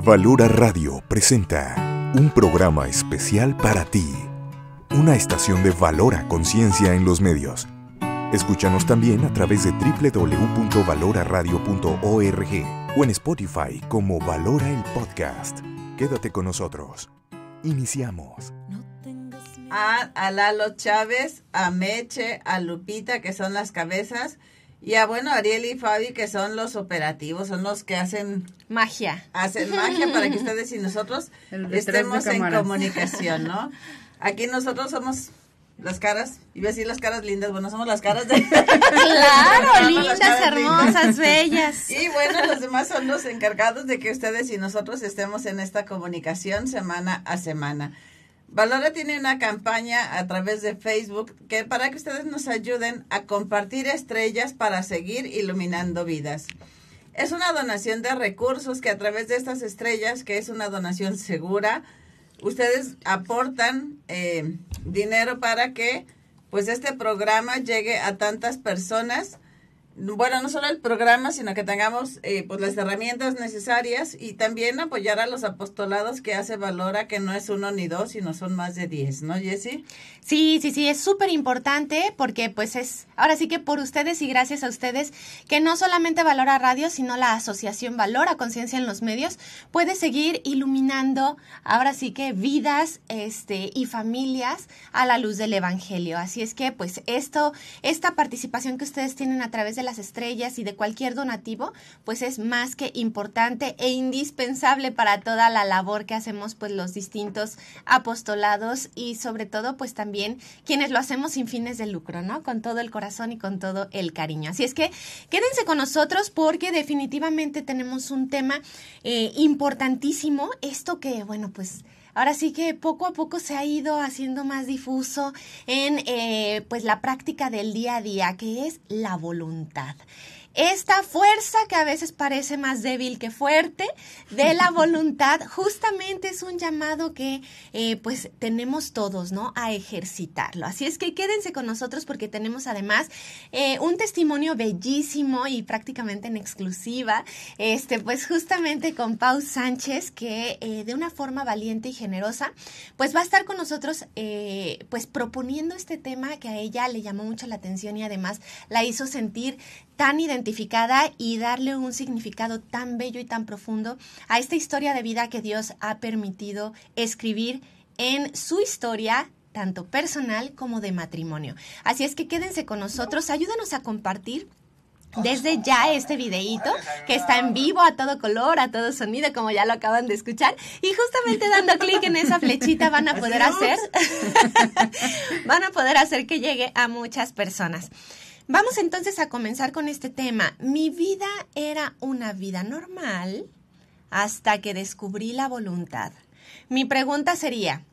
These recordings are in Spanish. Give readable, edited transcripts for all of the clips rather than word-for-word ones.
Valora Radio presenta un programa especial para ti. Una estación de Valora Conciencia en los medios. Escúchanos también a través de www.valoraradio.org o en Spotify como Valora el Podcast. Quédate con nosotros. Iniciamos. A Lalo Chávez, a Meche, a Lupita, que son las cabezas, y a Ariel y Fabi, que son los operativos, son los que hacen magia. Hacen magia para que ustedes y nosotros estemos en comunicación, ¿no? Aquí nosotros somos las caras, iba a decir las caras lindas, somos las caras de... Claro, lindas, hermosas, bellas. Y los demás son los encargados de que ustedes y nosotros estemos en esta comunicación semana a semana. Valora tiene una campaña a través de Facebook que para que ustedes nos ayuden a compartir estrellas para seguir iluminando vidas. Es una donación de recursos que a través de estas estrellas, que es una donación segura, ustedes aportan dinero para que este programa llegue a tantas personas. No solo el programa, sino que tengamos las herramientas necesarias y también apoyar a los apostolados que hace Valora, que no es 1 ni 2, sino son más de 10, ¿no, Jessy? Sí, es súper importante porque es ahora sí que por ustedes y gracias a ustedes que no solamente Valora Radio, sino la asociación Valora Conciencia en los medios puede seguir iluminando ahora sí que vidas y familias a la luz del Evangelio. Así es que esta participación que ustedes tienen a través de las estrellas y de cualquier donativo, es más que importante e indispensable para toda la labor que hacemos los distintos apostolados y sobre todo también quienes lo hacemos sin fines de lucro, ¿no? Con todo el corazón y con todo el cariño. Así es que quédense con nosotros porque definitivamente tenemos un tema importantísimo, esto que ahora sí que poco a poco se ha ido haciendo más difuso en la práctica del día a día, que es la voluntad. Esta fuerza que a veces parece más débil que fuerte de la voluntad justamente es un llamado que tenemos todos, ¿no? A ejercitarlo. Así es que quédense con nosotros porque tenemos además un testimonio bellísimo y prácticamente en exclusiva, justamente con Pau Sánchez, que de una forma valiente y generosa, va a estar con nosotros proponiendo este tema que a ella le llamó mucho la atención y además la hizo sentir tan identificada y darle un significado tan bello y tan profundo a esta historia de vida que Dios ha permitido escribir en su historia, tanto personal como de matrimonio. Así es que quédense con nosotros, ayúdanos a compartir desde ya este videíto que está en vivo a todo color, a todo sonido, como ya lo acaban de escuchar, y justamente dando clic en esa flechita van a poder hacer que llegue a muchas personas. Vamos entonces a comenzar con este tema. Mi vida era una vida normal hasta que descubrí la voluntad. Mi pregunta sería,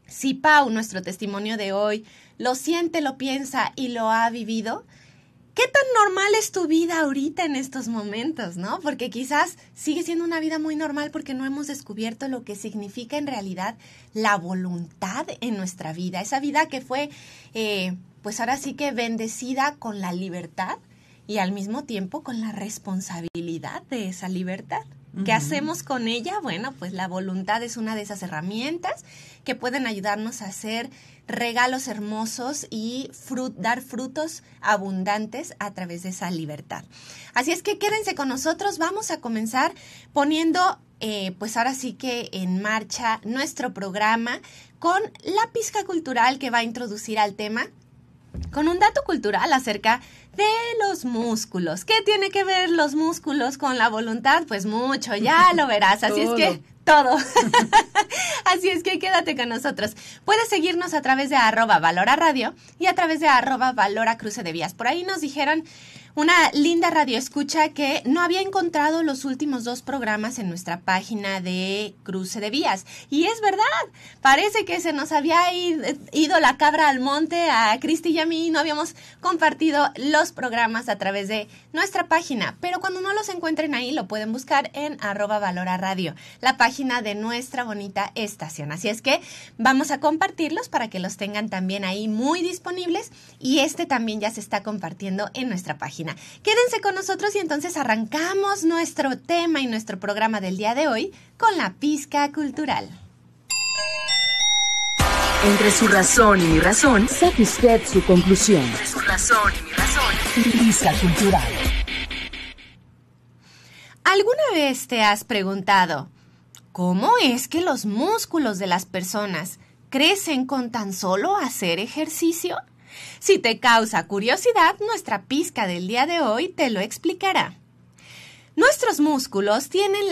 si Pau, nuestro testimonio de hoy, lo siente, lo piensa y lo ha vivido, ¿qué tan normal es tu vida ahorita en estos momentos, no? Porque quizás sigue siendo una vida muy normal porque no hemos descubierto lo que significa en realidad la voluntad en nuestra vida. Esa vida que fue, ahora sí que bendecida con la libertad y al mismo tiempo con la responsabilidad de esa libertad. ¿Qué hacemos con ella? La voluntad es una de esas herramientas que pueden ayudarnos a hacer regalos hermosos y dar frutos abundantes a través de esa libertad. Así es que quédense con nosotros, vamos a comenzar poniendo ahora sí que en marcha nuestro programa con la pizca cultural que va a introducir al tema, con un dato cultural acerca de los músculos. ¿Qué tiene que ver los músculos con la voluntad? Pues mucho, ya lo verás. Así es que todo. Así es que quédate con nosotros. Puedes seguirnos a través de @valoraradio y a través de @valoracrucedevías. Por ahí nos dijeron una linda radioescucha que no había encontrado los últimos 2 programas en nuestra página de Cruce de Vías. Y es verdad, parece que se nos había ido la cabra al monte a Cristi y a mí y no habíamos compartido los programas a través de nuestra página. Pero cuando no los encuentren ahí, lo pueden buscar en @valoraradio, la página de nuestra bonita estación. Así es que vamos a compartirlos para que los tengan también ahí muy disponibles y también ya se está compartiendo en nuestra página. proteína. Quédense con nosotros y entonces arrancamos nuestro tema y nuestro programa del día de hoy con la pizca cultural. Entre su razón y mi razón, saque usted su conclusión. Entre su razón y mi razón, pizca cultural. ¿Alguna vez te has preguntado cómo es que los músculos de las personas crecen con tan solo hacer ejercicio? Si te causa curiosidad, nuestra pizca del día de hoy te lo explicará. Nuestros músculos tienen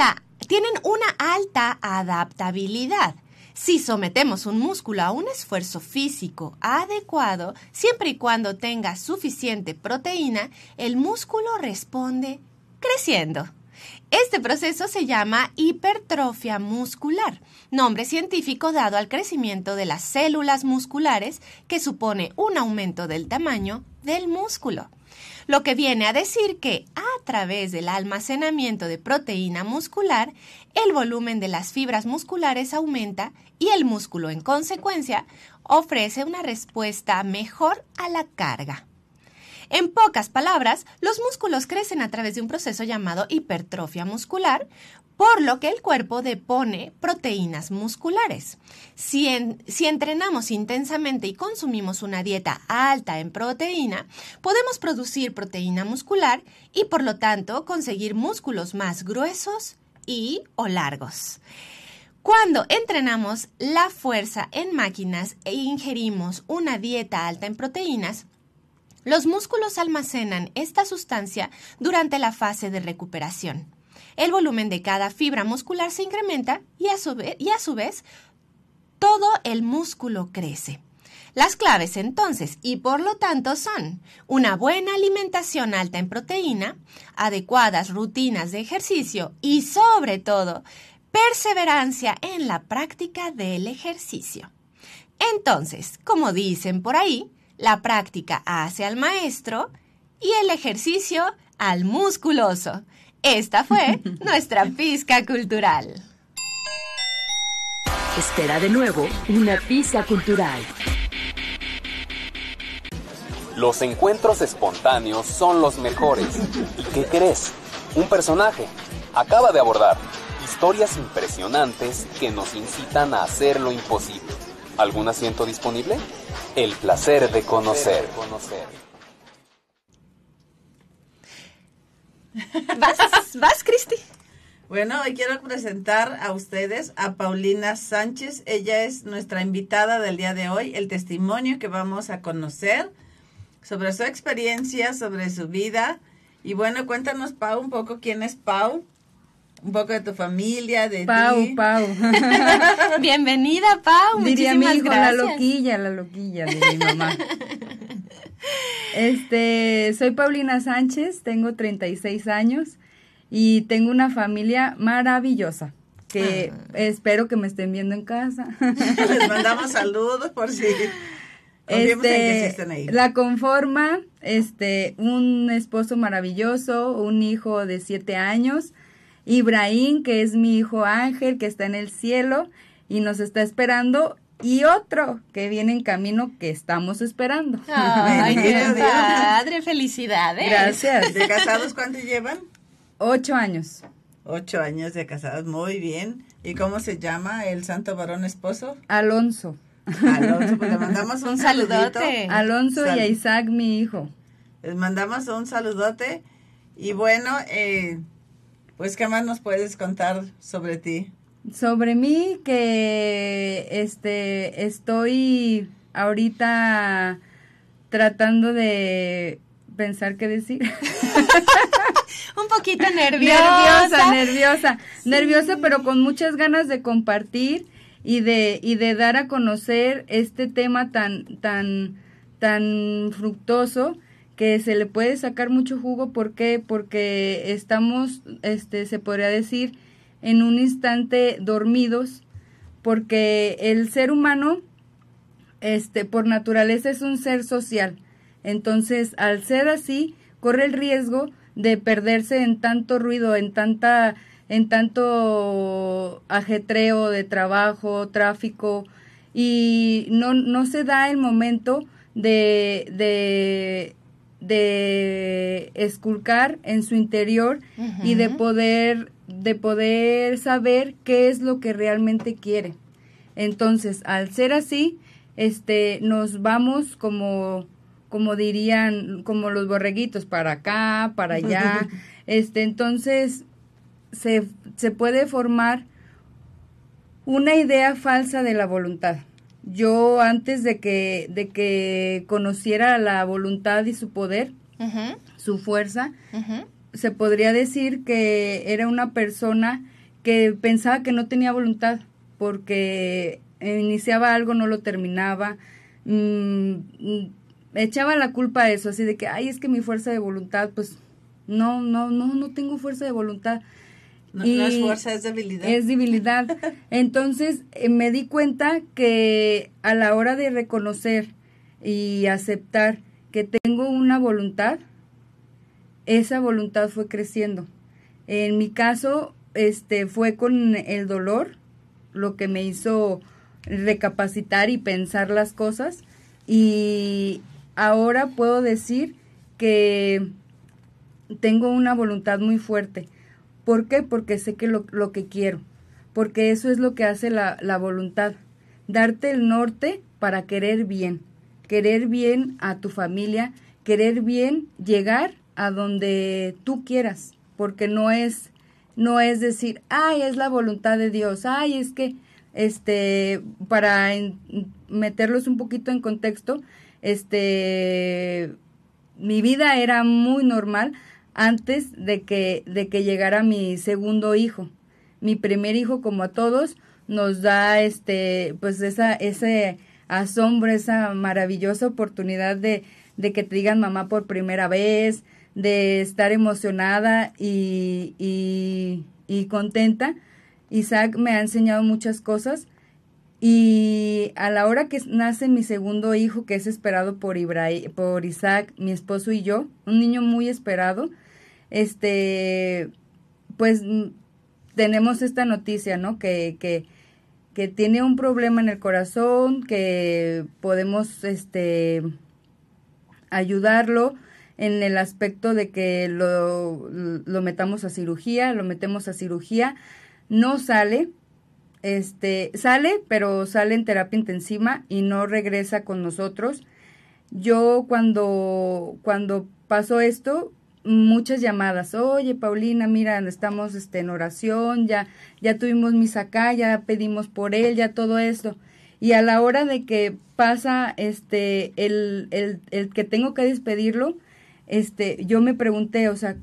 una alta adaptabilidad. Si sometemos un músculo a un esfuerzo físico adecuado, siempre y cuando tenga suficiente proteína, el músculo responde creciendo. Este proceso se llama hipertrofia muscular, nombre científico dado al crecimiento de las células musculares que supone un aumento del tamaño del músculo. Lo que viene a decir que a través del almacenamiento de proteína muscular, el volumen de las fibras musculares aumenta y el músculo, en consecuencia, ofrece una respuesta mejor a la carga. En pocas palabras, los músculos crecen a través de un proceso llamado hipertrofia muscular, por lo que el cuerpo depone proteínas musculares. Si entrenamos intensamente y consumimos una dieta alta en proteína, podemos producir proteína muscular y, por lo tanto, conseguir músculos más gruesos o largos. Cuando entrenamos la fuerza en máquinas e ingerimos una dieta alta en proteínas, los músculos almacenan esta sustancia durante la fase de recuperación. El volumen de cada fibra muscular se incrementa y a su vez todo el músculo crece. Las claves entonces, y por lo tanto, son una buena alimentación alta en proteína, adecuadas rutinas de ejercicio y, sobre todo, perseverancia en la práctica del ejercicio. Entonces, como dicen por ahí, la práctica hace al maestro y el ejercicio al musculoso. Esta fue nuestra pizca cultural. Espera de nuevo una pizca cultural. Los encuentros espontáneos son los mejores. ¿Y qué crees? Un personaje acaba de abordar historias impresionantes que nos incitan a hacer lo imposible. ¿Algún asiento disponible? El placer de conocer. ¿Vas, Cristi? Bueno, hoy quiero presentar a ustedes a Paulina Sánchez. Ella es nuestra invitada del día de hoy. El testimonio que vamos a conocer sobre su experiencia, sobre su vida. Y bueno, cuéntanos, Pau, un poco quién es Pau. Un poco de tu familia, de ti. Pau. Bienvenida, Pau. Diría Muchísimas mi hijo, gracias. la loquilla de mi mamá. Soy Paulina Sánchez, tengo 36 años y tengo una familia maravillosa que espero que me estén viendo en casa. Les mandamos saludos por si confiemos en que existen ahí. La conforma un esposo maravilloso, un hijo de 7 años, Ibrahim, que es mi hijo Ángel, que está en el cielo y nos está esperando, y otro que viene en camino que estamos esperando. Ay, qué padre, felicidades. Gracias. ¿De casados cuánto llevan? 8 años. 8 años de casados, muy bien. ¿Y cómo se llama el santo varón esposo? Alonso. Alonso, pues le mandamos un saludote. Alonso y a Isaac, mi hijo. Les mandamos un saludote. Y bueno, pues, ¿qué más nos puedes contar sobre ti? Sobre mí, que estoy ahorita tratando de pensar qué decir. Un poquito nerviosa. Nerviosa, pero con muchas ganas de compartir y de dar a conocer este tema tan fructuoso, que se le puede sacar mucho jugo. ¿Por qué? Porque estamos, se podría decir, en un instante dormidos, porque el ser humano, por naturaleza es un ser social. Entonces, al ser así, corre el riesgo de perderse en tanto ruido, en tanto ajetreo de trabajo, tráfico, y no se da el momento de de esculcar en su interior y de poder saber qué es lo que realmente quiere. Entonces, al ser así, nos vamos como dirían, como los borreguitos, para acá, para allá. Entonces, se puede formar una idea falsa de la voluntad. Yo, antes de que conociera la voluntad y su poder, su fuerza, se podría decir que era una persona que pensaba que no tenía voluntad, porque iniciaba algo, no lo terminaba, echaba la culpa a eso, así de que, ay, es que mi fuerza de voluntad, pues, no tengo fuerza de voluntad. No es fuerza, es debilidad. Es debilidad. Entonces, me di cuenta que a la hora de reconocer y aceptar que tengo una voluntad, esa voluntad fue creciendo. En mi caso, fue con el dolor lo que me hizo recapacitar y pensar las cosas, y ahora puedo decir que tengo una voluntad muy fuerte. ¿Por qué? Porque sé que lo que quiero, porque eso es lo que hace la voluntad, darte el norte para querer bien a tu familia, querer bien llegar a donde tú quieras, porque no es decir, ay, es la voluntad de Dios, ay, es que, para meterlos un poquito en contexto, mi vida era muy normal antes de que llegara mi segundo hijo. Mi primer hijo, como a todos, nos da pues ese asombro, esa maravillosa oportunidad de que te digan mamá por primera vez, de estar emocionada y contenta. Isaac me ha enseñado muchas cosas, y a la hora que nace mi segundo hijo, que es esperado por Isaac, mi esposo y yo, un niño muy esperado, pues tenemos esta noticia, ¿no? Que tiene un problema en el corazón, que podemos ayudarlo en el aspecto de que lo metemos a cirugía, no sale, sale, pero sale en terapia intensiva y no regresa con nosotros. Yo cuando pasó esto, muchas llamadas, oye Paulina, mira, estamos en oración, ya tuvimos misa acá, ya pedimos por él, ya todo esto. Y a la hora de que pasa el que tengo que despedirlo, yo me pregunté, o sea,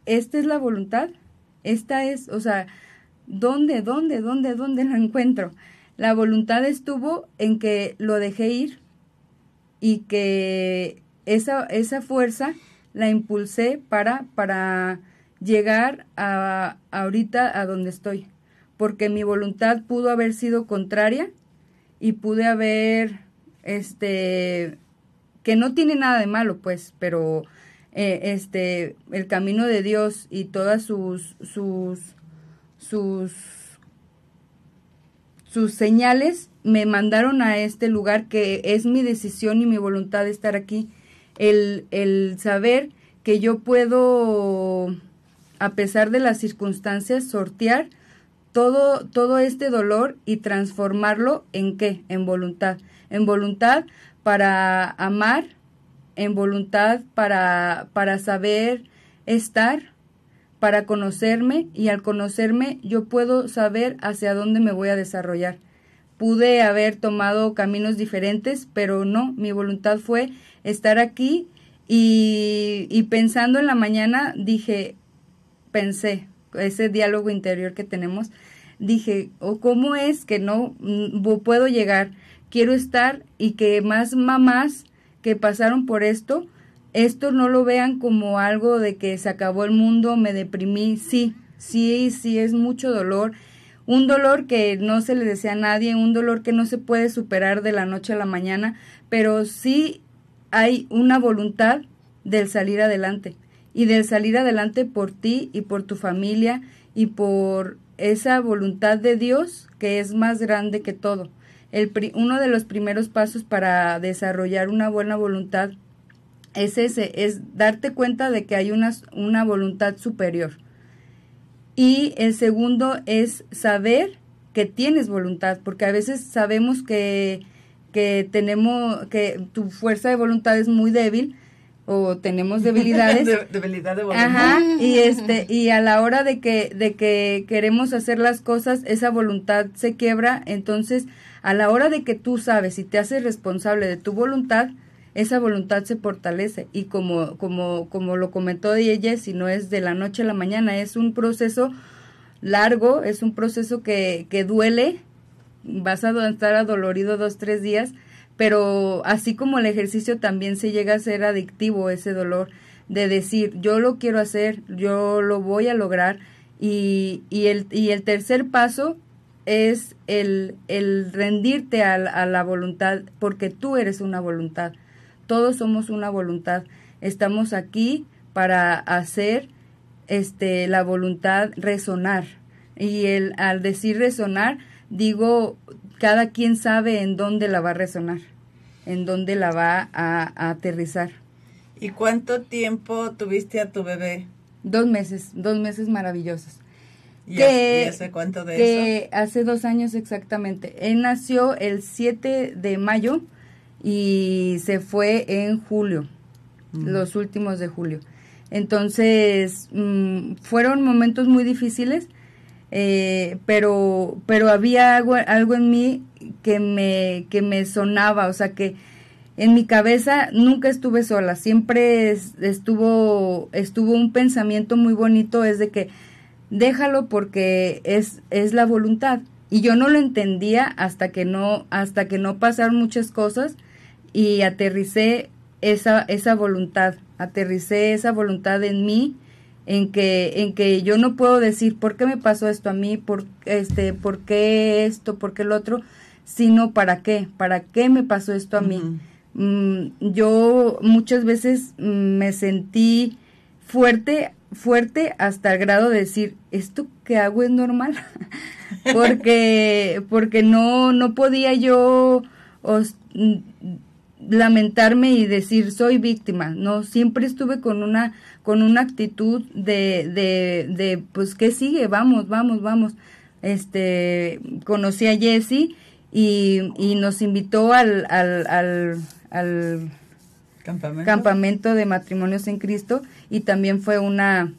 ¿esta es la voluntad? Esta es, o sea, ¿dónde la encuentro? La voluntad estuvo en que lo dejé ir, y que esa fuerza la impulsé para llegar ahorita a donde estoy, porque mi voluntad pudo haber sido contraria y pude haber, que no tiene nada de malo, pues, pero el camino de Dios y todas sus señales me mandaron a este lugar, que es mi decisión y mi voluntad de estar aquí. El saber que yo puedo, a pesar de las circunstancias, sortear todo este dolor y transformarlo en ¿qué? En voluntad. En voluntad para amar, en voluntad para saber estar, para conocerme, y al conocerme yo puedo saber hacia dónde me voy a desarrollar. Pude haber tomado caminos diferentes, pero no, mi voluntad fue estar aquí, y pensando en la mañana pensé, ese diálogo interior que tenemos, dije, ¿cómo es que no puedo llegar? Quiero estar, y que más mamás que pasaron por esto no lo vean como algo de que se acabó el mundo, me deprimí. Sí, es mucho dolor, un dolor que no se le desea a nadie, un dolor que no se puede superar de la noche a la mañana, pero sí hay una voluntad del salir adelante, y del salir adelante por ti y por tu familia, y por esa voluntad de Dios que es más grande que todo. Uno de los primeros pasos para desarrollar una buena voluntad es ese, es darte cuenta de que hay una voluntad superior. Y el segundo es saber que tienes voluntad, porque a veces sabemos que tu fuerza de voluntad es muy débil, o tenemos debilidades. Debilidad de voluntad. Ajá, y a la hora de que queremos hacer las cosas, esa voluntad se quiebra. Entonces, a la hora de que tú sabes y te haces responsable de tu voluntad, esa voluntad se fortalece. Y como lo comentó ella, si no es de la noche a la mañana, es un proceso largo, es un proceso que duele, vas a estar adolorido 2-3 días, pero así como el ejercicio también se llega a ser adictivo, ese dolor de decir, yo lo quiero hacer, yo lo voy a lograr. Y el tercer paso es el rendirte a la voluntad, porque tú eres una voluntad, todos somos una voluntad, estamos aquí para hacer la voluntad resonar. Y al decir resonar, digo, cada quien sabe en dónde la va a resonar, en dónde la va a aterrizar. ¿Y cuánto tiempo tuviste a tu bebé? 2 meses maravillosos. ¿Y hace cuánto de eso? Hace 2 años exactamente. Él nació el 7 de mayo y se fue en julio, los últimos de julio. Entonces, fueron momentos muy difíciles, pero había algo en mí que me sonaba, o sea, que en mi cabeza nunca estuve sola, siempre estuvo un pensamiento muy bonito, es de que déjalo porque es la voluntad. Y yo no lo entendía hasta que no pasaron muchas cosas y aterricé esa voluntad en mí, en que yo no puedo decir por qué me pasó esto a mí, por qué esto, por qué el otro, sino para qué me pasó esto a mí. Yo muchas veces me sentí fuerte hasta el grado de decir, ¿esto que hago es normal? porque no podía yo lamentarme y decir soy víctima. No, siempre estuve con una actitud de pues ¿qué sigue? Vamos. Conocí a Jessie y nos invitó al campamento de matrimonios en Cristo, y también fue una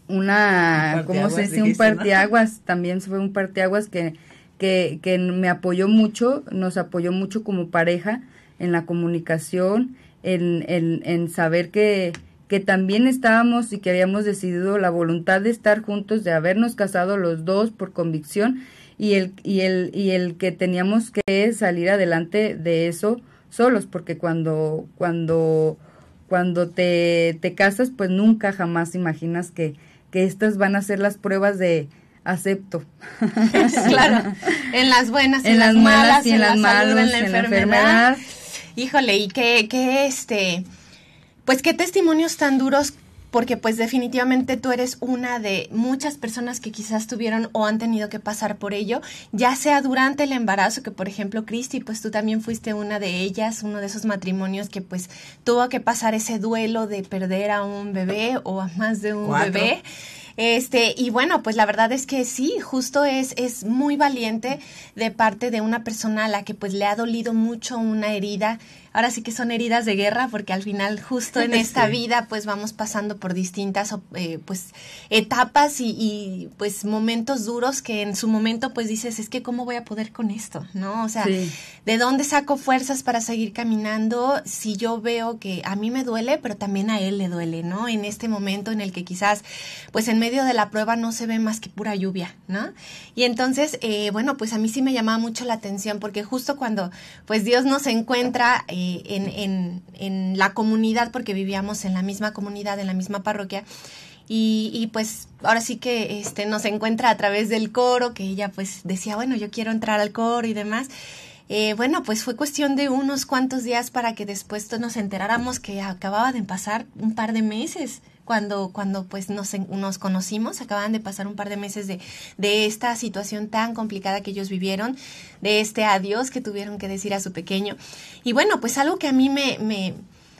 ¿cómo se dice? Un parteaguas, también fue un parteaguas que me apoyó mucho, nos apoyó mucho como pareja en la comunicación, en saber que también estábamos y que habíamos decidido la voluntad de estar juntos, de habernos casado los dos por convicción, y el que teníamos que salir adelante de eso solos, porque cuando te casas, pues nunca jamás imaginas que estas van a ser las pruebas de acepto. Claro, en las buenas, en las malas, y en las malas, en la enfermedad. Híjole, y pues qué testimonios tan duros, porque pues definitivamente tú eres una de muchas personas que quizás tuvieron o han tenido que pasar por ello, ya sea durante el embarazo, que por ejemplo Cristi, pues tú también fuiste una de ellas, uno de esos matrimonios que pues tuvo que pasar ese duelo de perder a un bebé o a más de un 4. bebé. Y bueno, pues la verdad es que sí, justo es muy valiente de parte de una persona a la que pues le ha dolido mucho una herida. Ahora sí que son heridas de guerra, porque al final justo en esta vida pues vamos pasando por distintas pues etapas y pues momentos duros que en su momento pues dices, es que ¿cómo voy a poder con esto? ¿No? O sea, sí. ¿De dónde saco fuerzas para seguir caminando si yo veo que a mí me duele, pero también a él le duele, ¿no? En este momento en el que quizás pues en medio de la prueba no se ve más que pura lluvia, ¿no? Y entonces, bueno, pues a mí sí me llamaba mucho la atención, porque justo cuando pues Dios nos encuentra en la comunidad, porque vivíamos en la misma comunidad, en la misma parroquia, y pues ahora sí que nos encuentra a través del coro, que ella pues decía, bueno, yo quiero entrar al coro y demás. Bueno, pues fue cuestión de unos cuantos días para que después nos enteráramos que acababa de pasar un par de meses. Cuando pues nos conocimos, acababan de pasar un par de meses de esta situación tan complicada que ellos vivieron, de este adiós que tuvieron que decir a su pequeño. Y bueno, pues algo que a mí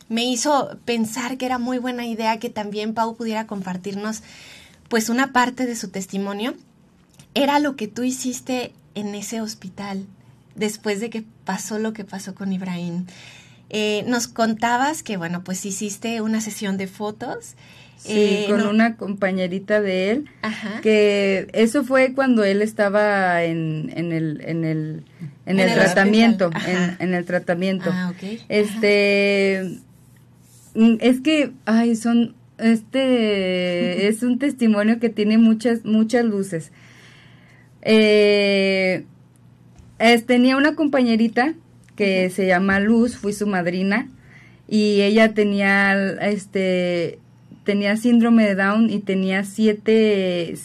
me hizo pensar que era muy buena idea que también Pau pudiera compartirnos pues una parte de su testimonio. Era lo que tú hiciste en ese hospital después de que pasó lo que pasó con Ibrahim. Nos contabas que, bueno, pues hiciste una sesión de fotos. Sí, con una compañerita de él. Ajá. Que eso fue cuando él estaba en el tratamiento, en el tratamiento. Ah, ok. Es que, es un testimonio que tiene muchas luces. Tenía una compañerita que se llama Luz, fui su madrina, y ella tenía síndrome de Down y tenía siete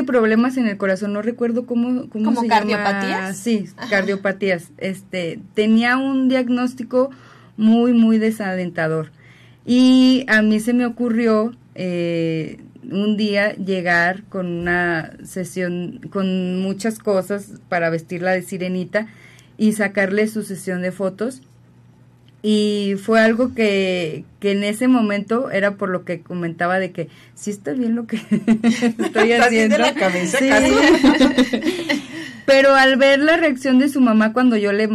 problemas en el corazón, no recuerdo cómo se cardiopatías? llama. Sí, cardiopatías. Tenía un diagnóstico muy, muy desalentador. Y a mí se me ocurrió un día llegar con una sesión, con muchas cosas para vestirla de sirenita y sacarle su sesión de fotos. Y fue algo que en ese momento era por lo que comentaba de que sí está bien lo que estoy haciendo. De la cabeza, sí. Pero al ver la reacción de su mamá cuando yo le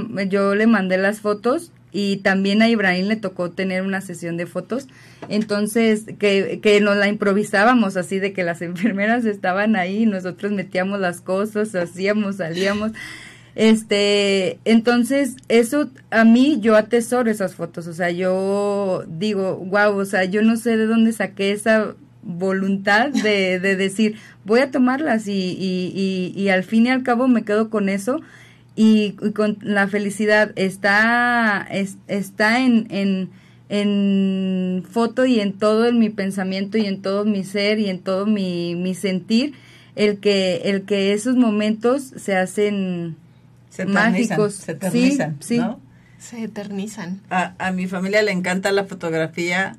mandé las fotos, y también a Ibrahim le tocó tener una sesión de fotos, entonces que nos la improvisábamos así de que las enfermeras estaban ahí, nosotros metíamos las cosas, hacíamos, salíamos. Entonces eso a mí, yo atesoro esas fotos, o sea, yo digo, wow, o sea, yo no sé de dónde saqué esa voluntad de decir, voy a tomarlas y al fin y al cabo me quedo con eso y con la felicidad. Está en foto y en todo en mi pensamiento y en todo mi ser y en todo mi sentir, el que esos momentos se hacen mágicos, se eternizan, sí, ¿no? Se eternizan. A mi familia le encanta la fotografía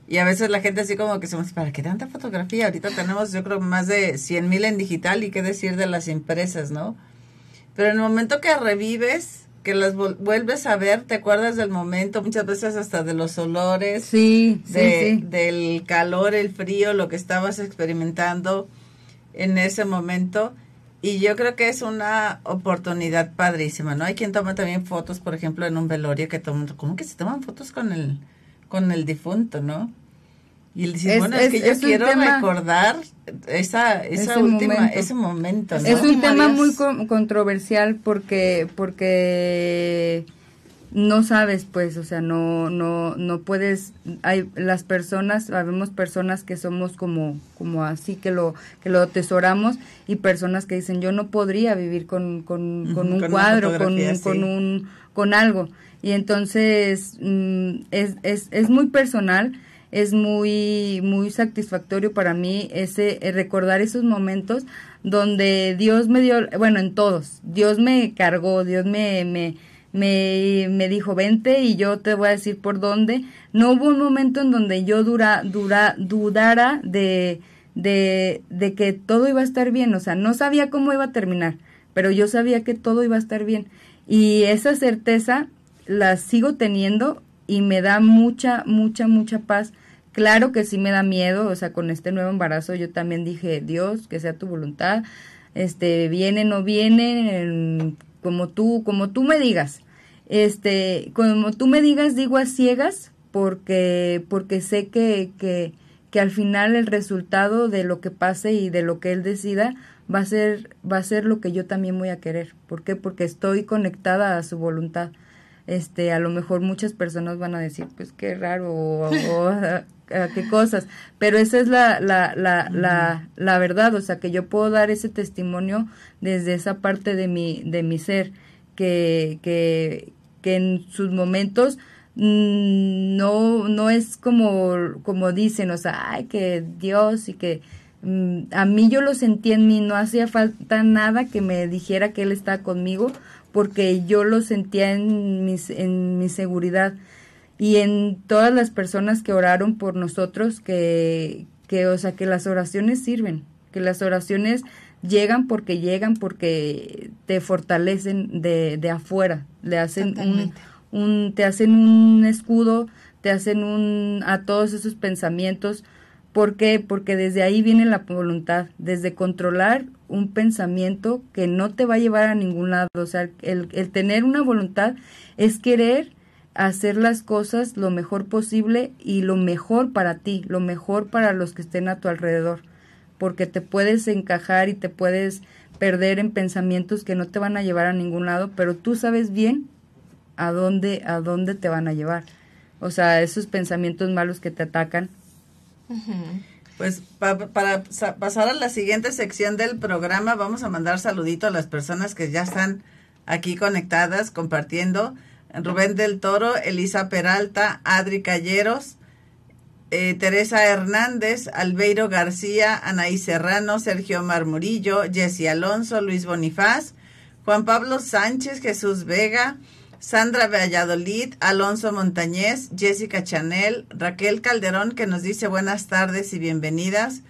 y a veces la gente así como que se me dice, ¿para qué tanta fotografía? Ahorita tenemos, yo creo, más de 100,000 en digital y qué decir de las impresas, ¿no? Pero en el momento que revives, que las vuelves a ver, te acuerdas del momento, muchas veces hasta de los olores, sí. Del calor, el frío, lo que estabas experimentando en ese momento. Y yo creo que es una oportunidad padrísima, ¿no? Hay quien toma también fotos, por ejemplo, en un velorio, ¿cómo que se toman fotos con el difunto, no? Y él dice, es que yo quiero recordar ese momento, ¿no? Es un tema muy controversial porque no sabes, pues, o sea, no puedes, habemos personas que somos como así, que lo atesoramos, y personas que dicen, yo no podría vivir con un cuadro, con algo, y entonces es muy personal. Es muy, muy satisfactorio para mí recordar esos momentos donde Dios me dio, bueno, en todos, Dios me cargó, Dios me dijo, vente y yo te voy a decir por dónde. No hubo un momento en donde yo dudara de que todo iba a estar bien, o sea, no sabía cómo iba a terminar, pero yo sabía que todo iba a estar bien, y esa certeza la sigo teniendo y me da mucha, mucha, mucha paz. Claro que sí me da miedo, o sea, con este nuevo embarazo yo también dije, Dios, que sea tu voluntad, viene, no viene, como tú me digas, como tú me digas, digo a ciegas, porque sé que al final el resultado de lo que pase y de lo que Él decida va a ser lo que yo también voy a querer. ¿Por qué? Porque estoy conectada a su voluntad. A lo mejor muchas personas van a decir, pues qué raro, o qué cosas, pero esa es la verdad, o sea, que yo puedo dar ese testimonio desde esa parte de mi ser, que en sus momentos no es como dicen, o sea, ay, que Dios, y que a mí yo lo sentí en mí, no hacía falta nada que me dijera que Él está conmigo, porque yo lo sentía en mi seguridad, y en todas las personas que oraron por nosotros, que o sea, que las oraciones sirven, que las oraciones llegan porque te fortalecen de afuera, le hacen te hacen un escudo, te hacen a todos esos pensamientos. ¿Por qué? Porque desde ahí viene la voluntad, desde controlar un pensamiento que no te va a llevar a ningún lado. O sea, el tener una voluntad es querer hacer las cosas lo mejor posible y lo mejor para ti, lo mejor para los que estén a tu alrededor, porque te puedes encajar y te puedes perder en pensamientos que no te van a llevar a ningún lado, pero tú sabes bien a dónde te van a llevar. O sea, esos pensamientos malos que te atacan. Pues para pasar a la siguiente sección del programa, vamos a mandar saludito a las personas que ya están aquí conectadas, compartiendo. Rubén del Toro, Elisa Peralta, Adri Calleros, Teresa Hernández, Albeiro García, Anaí Serrano, Sergio Marmurillo, Jessy Alonso, Luis Bonifaz, Juan Pablo Sánchez, Jesús Vega, Sandra Valladolid, Alonso Montañez, Jessica Chanel, Raquel Calderón, que nos dice buenas tardes y bienvenidas,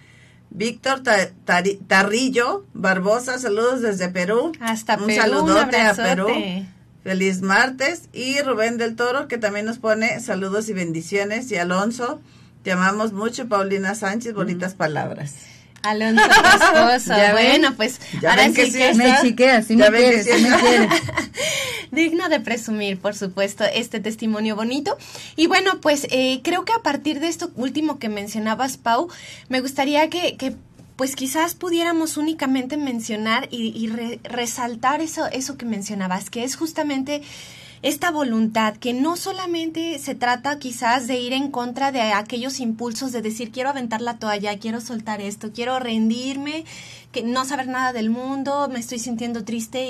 Víctor Tarrillo Barbosa, saludos desde Perú. Hasta Perú, un saludote un a Perú. Feliz martes. Y Rubén del Toro, que también nos pone saludos y bendiciones. Y Alonso, te amamos mucho. Paulina Sánchez, bonitas palabras. Alonso, tu esposo. Bueno, pues ahora sí que me chiquea, sí me quiere, sí me quiere. Digno de presumir, por supuesto, este testimonio bonito. Y bueno, pues creo que a partir de esto último que mencionabas, Pau, me gustaría que pues quizás pudiéramos únicamente mencionar y resaltar eso que mencionabas, que es justamente esta voluntad, que no solamente se trata quizás de ir en contra de aquellos impulsos de decir quiero aventar la toalla, quiero soltar esto, quiero rendirme, que no saber nada del mundo, me estoy sintiendo triste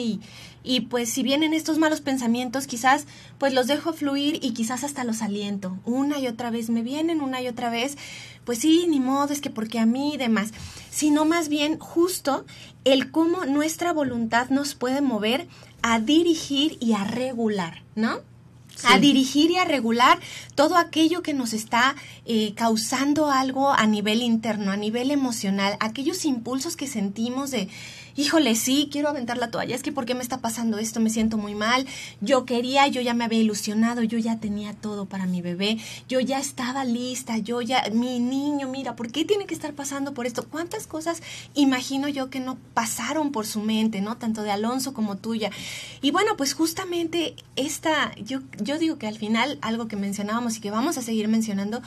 y pues si vienen estos malos pensamientos quizás pues los dejo fluir y quizás hasta los aliento. Una y otra vez me vienen, una y otra vez, pues sí, ni modo, es que porque a mí y demás. Sino más bien justo el cómo nuestra voluntad nos puede mover a dirigir y a regular, ¿no? Sí. A dirigir y a regular todo aquello que nos está causando algo a nivel interno, a nivel emocional, aquellos impulsos que sentimos de, híjole, sí, quiero aventar la toalla, es que ¿por qué me está pasando esto? Me siento muy mal, yo ya me había ilusionado, yo ya tenía todo para mi bebé, yo ya estaba lista, mi niño, mira, ¿por qué tiene que estar pasando por esto? ¿Cuántas cosas imagino yo que no pasaron por su mente, ¿no? Tanto de Alonso como tuya. Y bueno, pues justamente yo digo que al final, algo que mencionábamos y que vamos a seguir mencionando,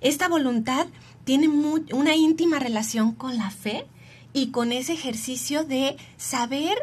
esta voluntad tiene una íntima relación con la fe y con ese ejercicio de saber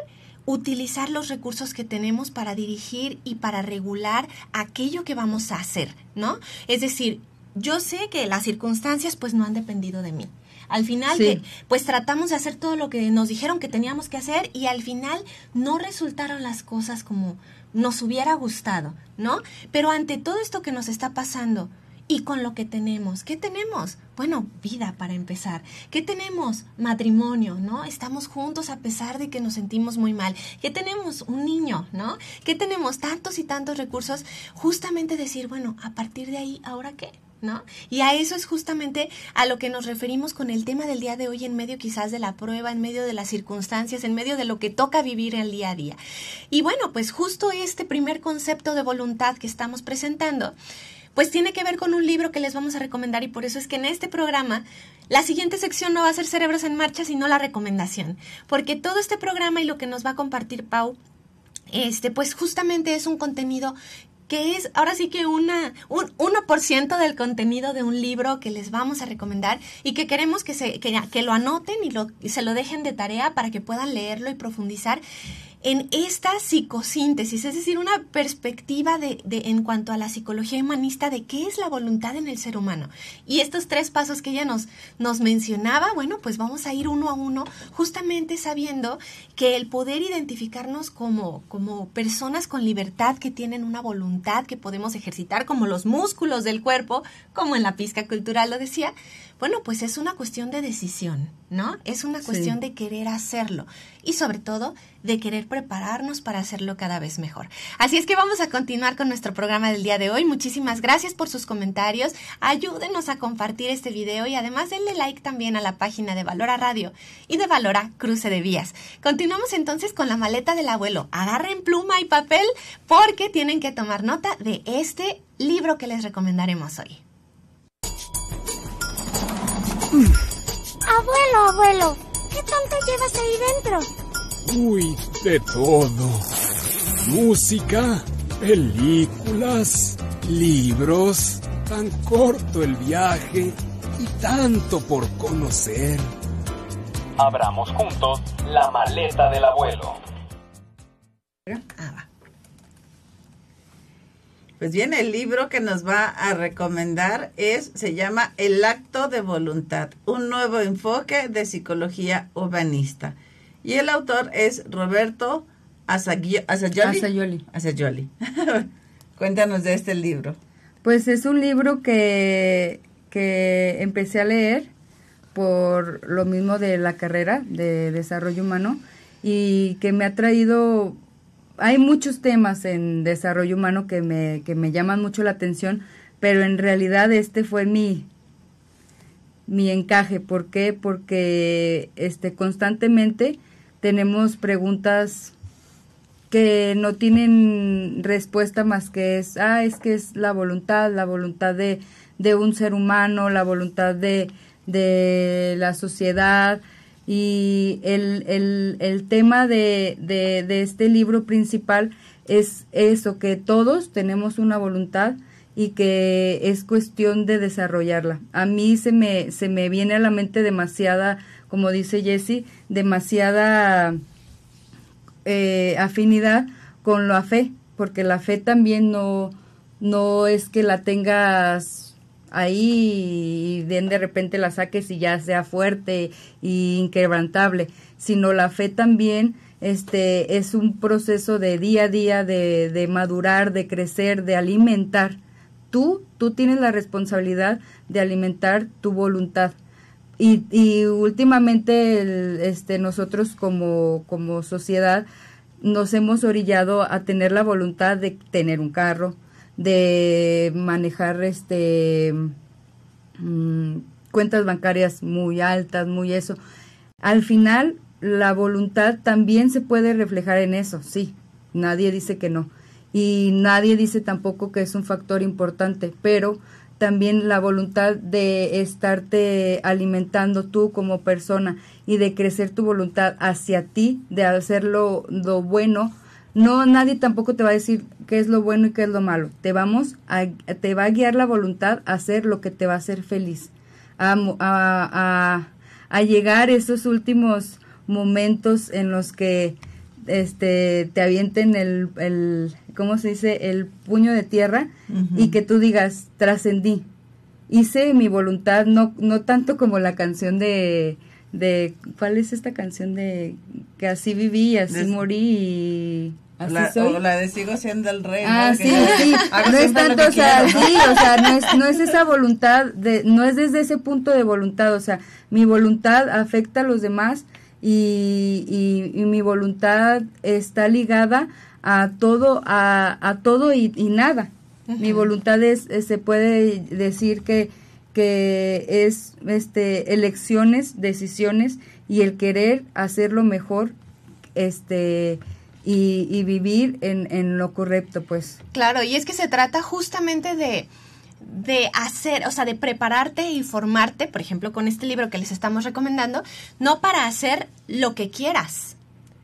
utilizar los recursos que tenemos para dirigir y para regular aquello que vamos a hacer, ¿no? Es decir, yo sé que las circunstancias pues no han dependido de mí. Al final, sí, pues tratamos de hacer todo lo que nos dijeron que teníamos que hacer y al final no resultaron las cosas como nos hubiera gustado, ¿no? Pero ante todo esto que nos está pasando y con lo que tenemos, ¿qué tenemos? Bueno, vida para empezar. ¿Qué tenemos? Matrimonio, ¿no? Estamos juntos a pesar de que nos sentimos muy mal. ¿Qué tenemos? Un niño, ¿no? ¿Qué tenemos? Tantos y tantos recursos. Justamente decir, bueno, a partir de ahí, ¿ahora qué? ¿No? Y a eso es justamente a lo que nos referimos con el tema del día de hoy, en medio quizás de la prueba, en medio de las circunstancias, en medio de lo que toca vivir el día a día. Y bueno, pues justo este primer concepto de voluntad que estamos presentando, pues tiene que ver con un libro que les vamos a recomendar y por eso es que en este programa la siguiente sección no va a ser Cerebros en Marcha, sino la recomendación, porque todo este programa y lo que nos va a compartir Pau, pues justamente es un contenido que es ahora sí que un 1% del contenido de un libro que les vamos a recomendar y que queremos que lo anoten y se lo dejen de tarea para que puedan leerlo y profundizar en esta psicosíntesis, es decir, una perspectiva en cuanto a la psicología humanista de qué es la voluntad en el ser humano. Y estos 3 pasos que ella nos mencionaba, bueno, pues vamos a ir uno a uno, justamente sabiendo que el poder identificarnos como personas con libertad que tienen una voluntad que podemos ejercitar, como los músculos del cuerpo, como en la pizca cultural lo decía, bueno, pues es una cuestión de decisión. ¿no? Es una cuestión de querer hacerlo y sobre todo de querer prepararnos para hacerlo cada vez mejor. Así es que vamos a continuar con nuestro programa del día de hoy. Muchísimas gracias por sus comentarios. Ayúdenos a compartir este video y además denle like también a la página de Valora Radio y de Valora Cruce de Vías. Continuamos entonces con la maleta del abuelo. Agarren pluma y papel porque tienen que tomar nota de este libro que les recomendaremos hoy. Abuelo, ¿qué tanto llevas ahí dentro? Uy, de todo. Música, películas, libros, tan corto el viaje y tanto por conocer. Abramos juntos la maleta del abuelo. Pues bien, el libro que nos va a recomendar se llama El acto de voluntad, un nuevo enfoque de psicología humanista. Y el autor es Roberto Assagioli. Cuéntanos de este libro. Pues es un libro que empecé a leer por lo mismo de la carrera de desarrollo humano y que me ha traído... Hay muchos temas en desarrollo humano que me llaman mucho la atención, pero en realidad este fue mi encaje. ¿Por qué? Porque constantemente tenemos preguntas que no tienen respuesta más que es que es la voluntad de un ser humano, la voluntad de la sociedad. Y el tema de este libro principal es eso, que todos tenemos una voluntad y que es cuestión de desarrollarla. A mí se me viene a la mente demasiada, como dice Jessie, demasiada afinidad con la fe, porque la fe también no es que la tengas ahí y de repente la saques y ya sea fuerte e inquebrantable, sino la fe también es un proceso de día a día, de madurar, de crecer, de alimentar. Tú tienes la responsabilidad de alimentar tu voluntad. Y últimamente nosotros como sociedad nos hemos orillado a tener la voluntad de tener un carro, de manejar cuentas bancarias muy altas, muy eso. Al final, la voluntad también se puede reflejar en eso, sí, nadie dice que no. Y nadie dice tampoco que es un factor importante, pero también la voluntad de estarte alimentando tú como persona y de crecer tu voluntad hacia ti, de hacer lo bueno. No, nadie tampoco te va a decir qué es lo bueno y qué es lo malo. Te va a guiar la voluntad a hacer lo que te va a hacer feliz, a llegar esos últimos momentos en los que te avienten el ¿cómo se dice? El puño de tierra. Uh-huh. Y que tú digas, trascendí, hice mi voluntad, no tanto como la canción de ¿cuál es esta canción de que así viví, así morí y así soy? O la de sigo siendo el rey. Ah, ¿no? sí. No es tanto, o sea, sí, o sea, no es esa voluntad, no es desde ese punto de voluntad, o sea, mi voluntad afecta a los demás y mi voluntad está ligada a todo y nada. Uh-huh. Mi voluntad se puede decir que es elecciones, decisiones y el querer hacerlo mejor y vivir en lo correcto, pues. Claro, y es que se trata justamente de hacer, o sea, de prepararte y formarte, por ejemplo, con este libro que les estamos recomendando, no para hacer lo que quieras,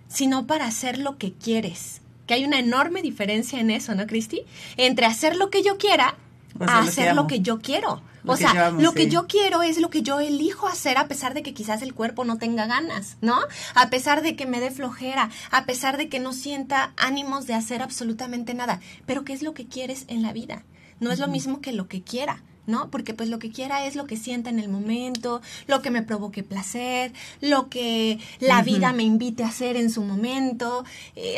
sino para hacer lo que quieres. Que hay una enorme diferencia en eso, ¿no, Cristi? Entre hacer lo que yo quiera a hacer lo que yo quiero. O sea, lo que yo quiero es lo que yo elijo hacer a pesar de que quizás el cuerpo no tenga ganas, ¿no? A pesar de que me dé flojera, a pesar de que no sienta ánimos de hacer absolutamente nada. Pero ¿qué es lo que quieres en la vida? No es lo mismo que lo que quiera. ¿no? Porque pues lo que quiera es lo que sienta en el momento, lo que me provoque placer, lo que la vida me invite a hacer en su momento.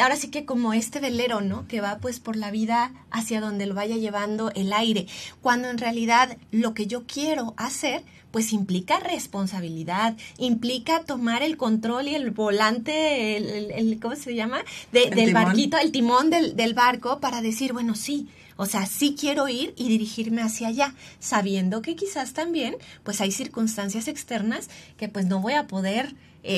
Ahora sí que como este velero, ¿no? Que va pues por la vida hacia donde lo vaya llevando el aire, cuando en realidad lo que yo quiero hacer pues implica responsabilidad, implica tomar el control y el volante, el ¿cómo se llama? Del barquito, el timón del barco para decir, bueno, sí, o sea, sí quiero ir y dirigirme hacia allá, sabiendo que quizás también pues hay circunstancias externas que pues no voy a poder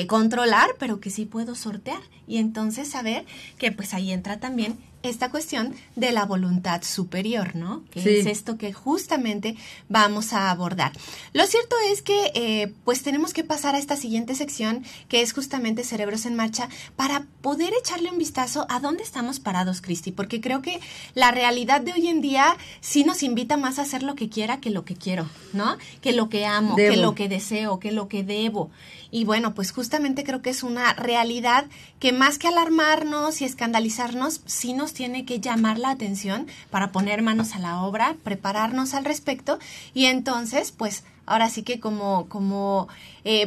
controlar, pero que sí puedo sortear. Y entonces saber que pues ahí entra también esta cuestión de la voluntad superior, ¿no? Que es esto que justamente vamos a abordar. Lo cierto es que pues tenemos que pasar a esta siguiente sección, que es justamente Cerebros en Marcha, para poder echarle un vistazo a dónde estamos parados, Cristi, porque creo que la realidad de hoy en día sí nos invita más a hacer lo que quiera que lo que quiero, ¿no? Que lo que amo, que lo que deseo, que lo que debo. Y bueno, pues justamente creo que es una realidad que más que alarmarnos y escandalizarnos, sí nos tiene que llamar la atención para poner manos a la obra, prepararnos al respecto. Y entonces, pues ahora sí que como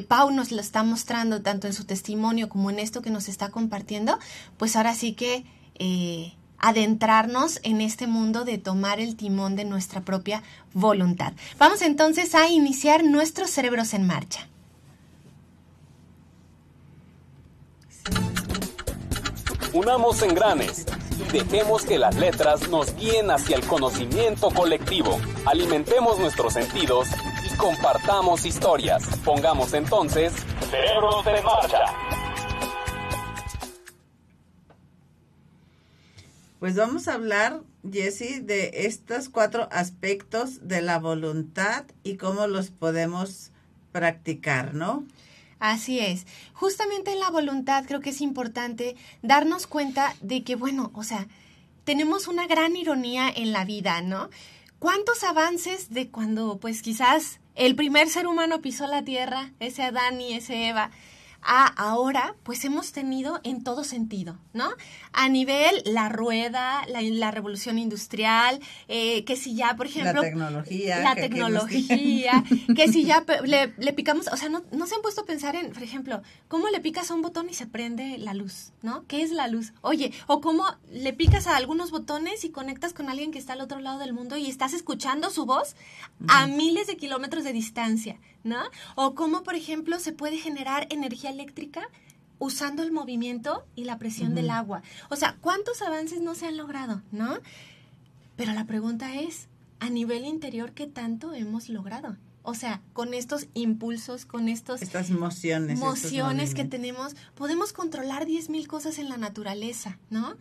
Pau nos lo está mostrando tanto en su testimonio como en esto que nos está compartiendo, pues ahora sí que adentrarnos en este mundo de tomar el timón de nuestra propia voluntad. Vamos entonces a iniciar nuestros Cerebros en Marcha. Unamos engranes y dejemos que las letras nos guíen hacia el conocimiento colectivo. Alimentemos nuestros sentidos y compartamos historias. Pongamos entonces Cerebros en Marcha. Pues vamos a hablar, Jessie, de estos 4 aspectos de la voluntad y cómo los podemos practicar, ¿no? Así es. Justamente en la voluntad creo que es importante darnos cuenta de que, bueno, o sea, tenemos una gran ironía en la vida, ¿no? ¿Cuántos avances de cuando, pues quizás el primer ser humano pisó la tierra, ese Adán y ese Eva, a ahora, pues hemos tenido en todo sentido, ¿no? A nivel la rueda, la revolución industrial, que si ya, por ejemplo... La tecnología, que si ya le picamos, o sea, no se han puesto a pensar en, por ejemplo, cómo le picas a un botón y se prende la luz, ¿no? ¿Qué es la luz? Oye, o cómo le picas a algunos botones y conectas con alguien que está al otro lado del mundo y estás escuchando su voz a miles de kilómetros de distancia, ¿no? O cómo, por ejemplo, se puede generar energía eléctrica usando el movimiento y la presión del agua. O sea, ¿cuántos avances no se han logrado, no? Pero la pregunta es, a nivel interior, ¿qué tanto hemos logrado? O sea, con estos impulsos, con estas emociones que tenemos, podemos controlar 10,000 cosas en la naturaleza, ¿no?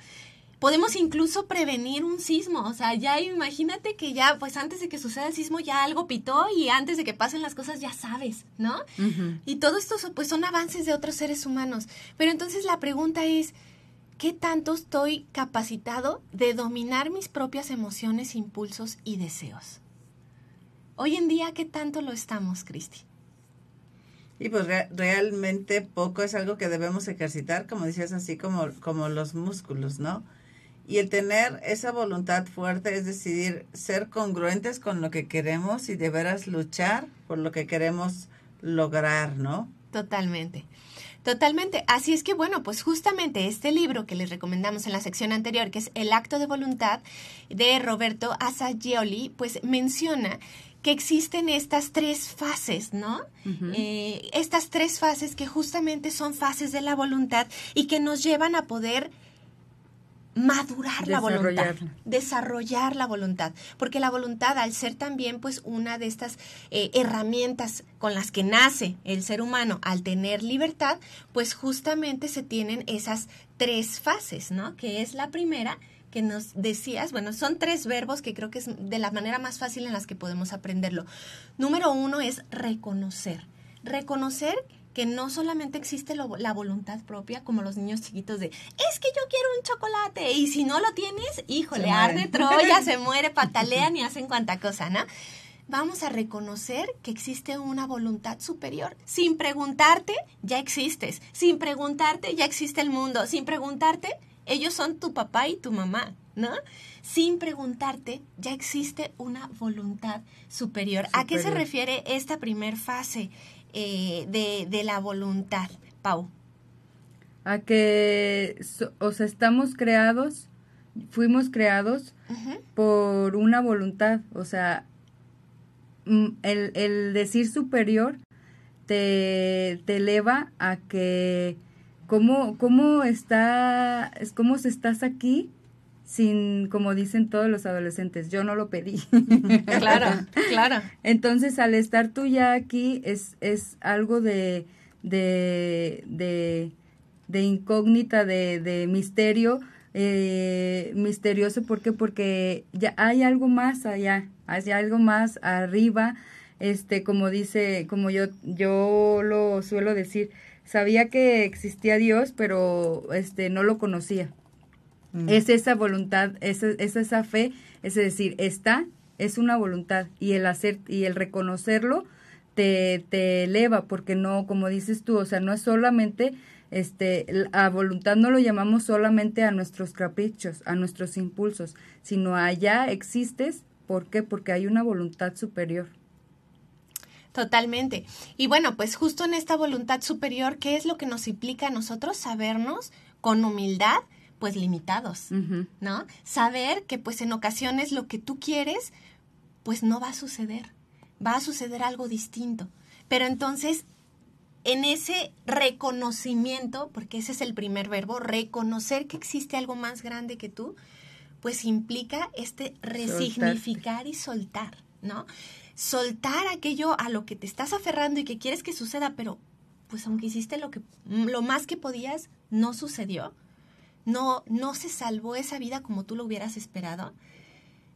Podemos incluso prevenir un sismo, o sea, ya imagínate que ya, pues antes de que suceda el sismo ya algo pitó y antes de que pasen las cosas ya sabes, ¿no? Y todo esto pues son avances de otros seres humanos. Pero entonces la pregunta es, ¿qué tanto estoy capacitado de dominar mis propias emociones, impulsos y deseos? Hoy en día, ¿qué tanto lo estamos, Cristi? Y pues realmente poco, es algo que debemos ejercitar, como decías, así como los músculos, ¿no? Y el tener esa voluntad fuerte es decidir ser congruentes con lo que queremos y de veras luchar por lo que queremos lograr, ¿no? Totalmente. Totalmente. Así es que, bueno, pues justamente este libro que les recomendamos en la sección anterior, que es El acto de voluntad, de Roberto Assagioli, pues menciona que existen estas 3 fases, ¿no? Estas 3 fases que justamente son fases de la voluntad y que nos llevan a poder madurar la voluntad, desarrollar la voluntad, porque la voluntad, al ser también pues una de estas herramientas con las que nace el ser humano al tener libertad, pues justamente se tienen esas 3 fases, ¿no? Que es la primera que nos decías, bueno, son 3 verbos que creo que es de la manera más fácil en las que podemos aprenderlo. Número 1 es reconocer. Reconocer que no solamente existe la voluntad propia, como los niños chiquitos de, es que yo quiero un chocolate, y si no lo tienes, híjole, arde Troya, se muere, patalean y hacen cuanta cosa, ¿no? Vamos a reconocer que existe una voluntad superior. Sin preguntarte, ya existes. Sin preguntarte, ya existe el mundo. Sin preguntarte, ellos son tu papá y tu mamá, ¿no? Sin preguntarte, ya existe una voluntad superior. ¿A qué se refiere esta primer fase de la voluntad, Pau? A que, estamos creados, fuimos creados por una voluntad, o sea, el decir superior te eleva a que cómo estás aquí sin, como dicen todos los adolescentes, yo no lo pedí. Claro. Entonces, al estar tú ya aquí es algo de incógnita, de misterio, misterioso. ¿Por qué? Porque ya hay algo más allá, hay algo más arriba, como yo lo suelo decir, sabía que existía Dios, pero no lo conocía. Es esa voluntad, es esa fe, es decir, es una voluntad, y el hacer y el reconocerlo te eleva, porque no, como dices tú, o sea, no es solamente a voluntad, no lo llamamos solamente a nuestros caprichos, a nuestros impulsos, sino allá existes. ¿Por qué? Porque hay una voluntad superior. Totalmente. Y bueno, pues justo en esta voluntad superior, ¿qué es lo que nos implica a nosotros? Sabernos con humildad, pues limitados, ¿no? Saber que pues en ocasiones lo que tú quieres, pues no va a suceder algo distinto. Pero entonces, en ese reconocimiento, porque ese es el primer verbo, reconocer que existe algo más grande que tú, pues implica resignificar y soltar, ¿no? Soltar aquello a lo que te estás aferrando y que quieres que suceda, pero pues aunque hiciste lo más que podías, no sucedió. No se salvó esa vida como tú lo hubieras esperado.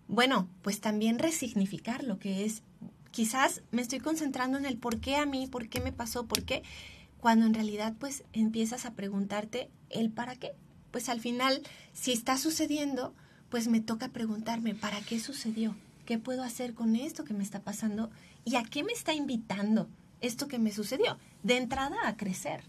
Bueno, pues también resignificar lo que es. Quizás me estoy concentrando en el por qué a mí, por qué me pasó, por qué, cuando en realidad pues empiezas a preguntarte el para qué. Pues al final, si está sucediendo, pues me toca preguntarme ¿para qué sucedió? ¿Qué puedo hacer con esto que me está pasando? ¿Y a qué me está invitando esto que me sucedió? De entrada, a crecer.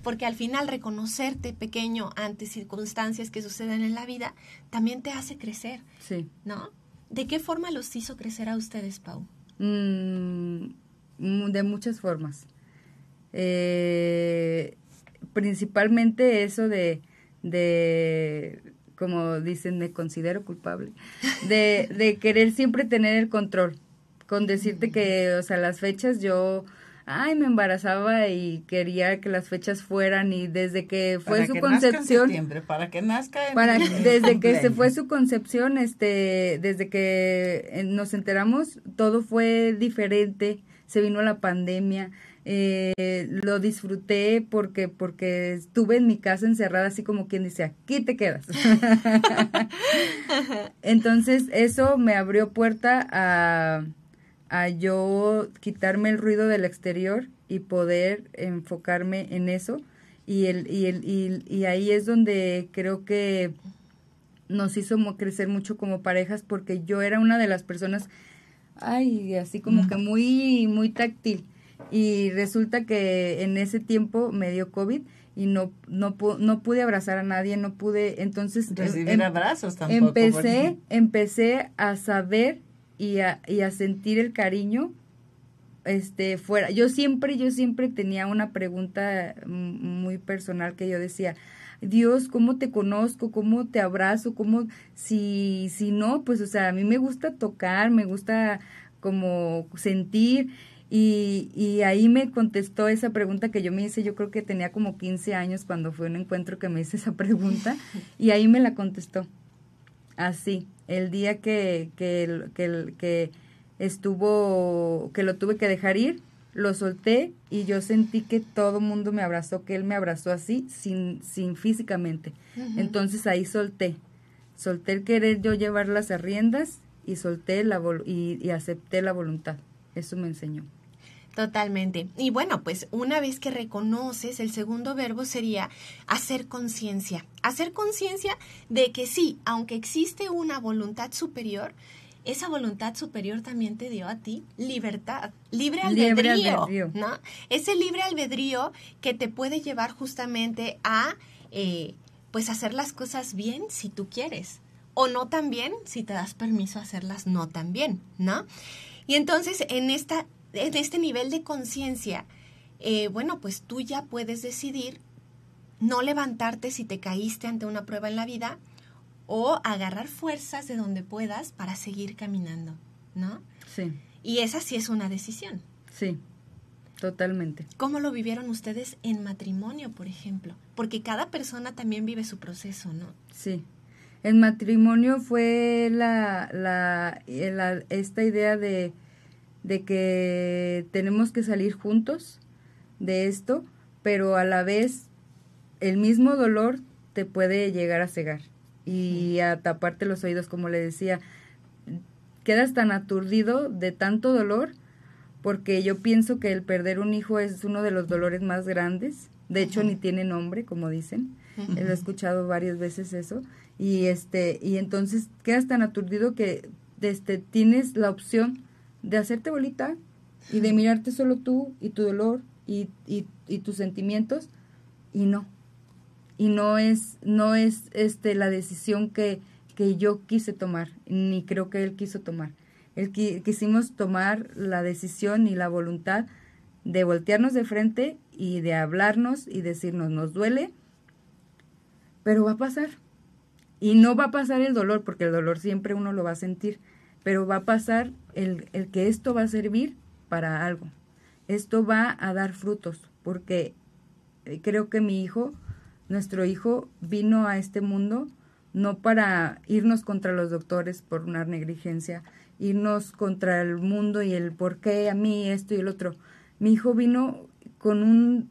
Porque al final reconocerte pequeño ante circunstancias que suceden en la vida también te hace crecer, sí, ¿no? ¿De qué forma los hizo crecer a ustedes, Pau? De muchas formas. Principalmente eso de como dicen, me considero culpable, de querer siempre tener el control, con decirte que, o sea, las fechas me embarazaba y quería que las fechas fueran, y desde que fue su concepción, para que nazca desde que se fue su concepción, desde que nos enteramos, todo fue diferente. Se vino la pandemia, lo disfruté porque estuve en mi casa encerrada, así como quien dice, aquí te quedas. Entonces eso me abrió puerta a yo quitarme el ruido del exterior y poder enfocarme en eso, y ahí es donde creo que nos hizo crecer mucho como parejas, porque yo era una de las personas así como que muy muy táctil, y resulta que en ese tiempo me dio COVID y no pude abrazar a nadie, no pude, entonces recibir abrazos tampoco. Empecé a saber y a sentir el cariño fuera. Yo siempre tenía una pregunta muy personal, que yo decía: Dios, ¿cómo te conozco? ¿Cómo te abrazo? ¿Cómo? Si no, pues, o sea, a mí me gusta tocar, me gusta como sentir, y ahí me contestó esa pregunta que yo me hice. Yo creo que tenía como 15 años cuando fue un encuentro que me hice esa pregunta, y ahí me la contestó. Así, el día que lo tuve que dejar ir, lo solté, y yo sentí que todo mundo me abrazó, que él me abrazó así, sin físicamente. Entonces ahí solté el querer yo llevar las riendas, y solté y acepté la voluntad. Eso me enseñó. Totalmente. Y bueno, pues una vez que reconoces, el segundo verbo sería hacer conciencia. Hacer conciencia de que sí, aunque existe una voluntad superior, esa voluntad superior también te dio a ti libertad, libre albedrío, ¿no? Ese libre albedrío que te puede llevar justamente a, pues, hacer las cosas bien si tú quieres, o no tan bien si te das permiso a hacerlas no tan bien, ¿no? Y entonces en este nivel de conciencia, bueno, pues tú ya puedes decidir no levantarte si te caíste ante una prueba en la vida o agarrar fuerzas de donde puedas para seguir caminando, ¿no? Sí. Y esa sí es una decisión. Sí, totalmente. ¿Cómo lo vivieron ustedes en matrimonio, por ejemplo? Porque cada persona también vive su proceso, ¿no? Sí. En matrimonio fue esta idea de que tenemos que salir juntos de esto, pero a la vez el mismo dolor te puede llegar a cegar y a taparte los oídos, como le decía. Quedas tan aturdido de tanto dolor, porque yo pienso que el perder un hijo es uno de los dolores más grandes. De hecho, ni tiene nombre, como dicen. Lo he escuchado varias veces eso. Y entonces quedas tan aturdido que tienes la opción de hacerte bolita y de mirarte solo tú y tu dolor y tus sentimientos, y no. Y no es la decisión que yo quise tomar, ni creo que él quiso tomar. Quisimos tomar la decisión y la voluntad de voltearnos de frente y de hablarnos y decirnos, nos duele, pero va a pasar. Y no va a pasar el dolor, porque el dolor siempre uno lo va a sentir, pero va a pasar el que esto va a servir para algo. Esto va a dar frutos, porque creo que nuestro hijo, vino a este mundo no para irnos contra los doctores por una negligencia, irnos contra el mundo y el por qué a mí esto y el otro. Mi hijo vino con un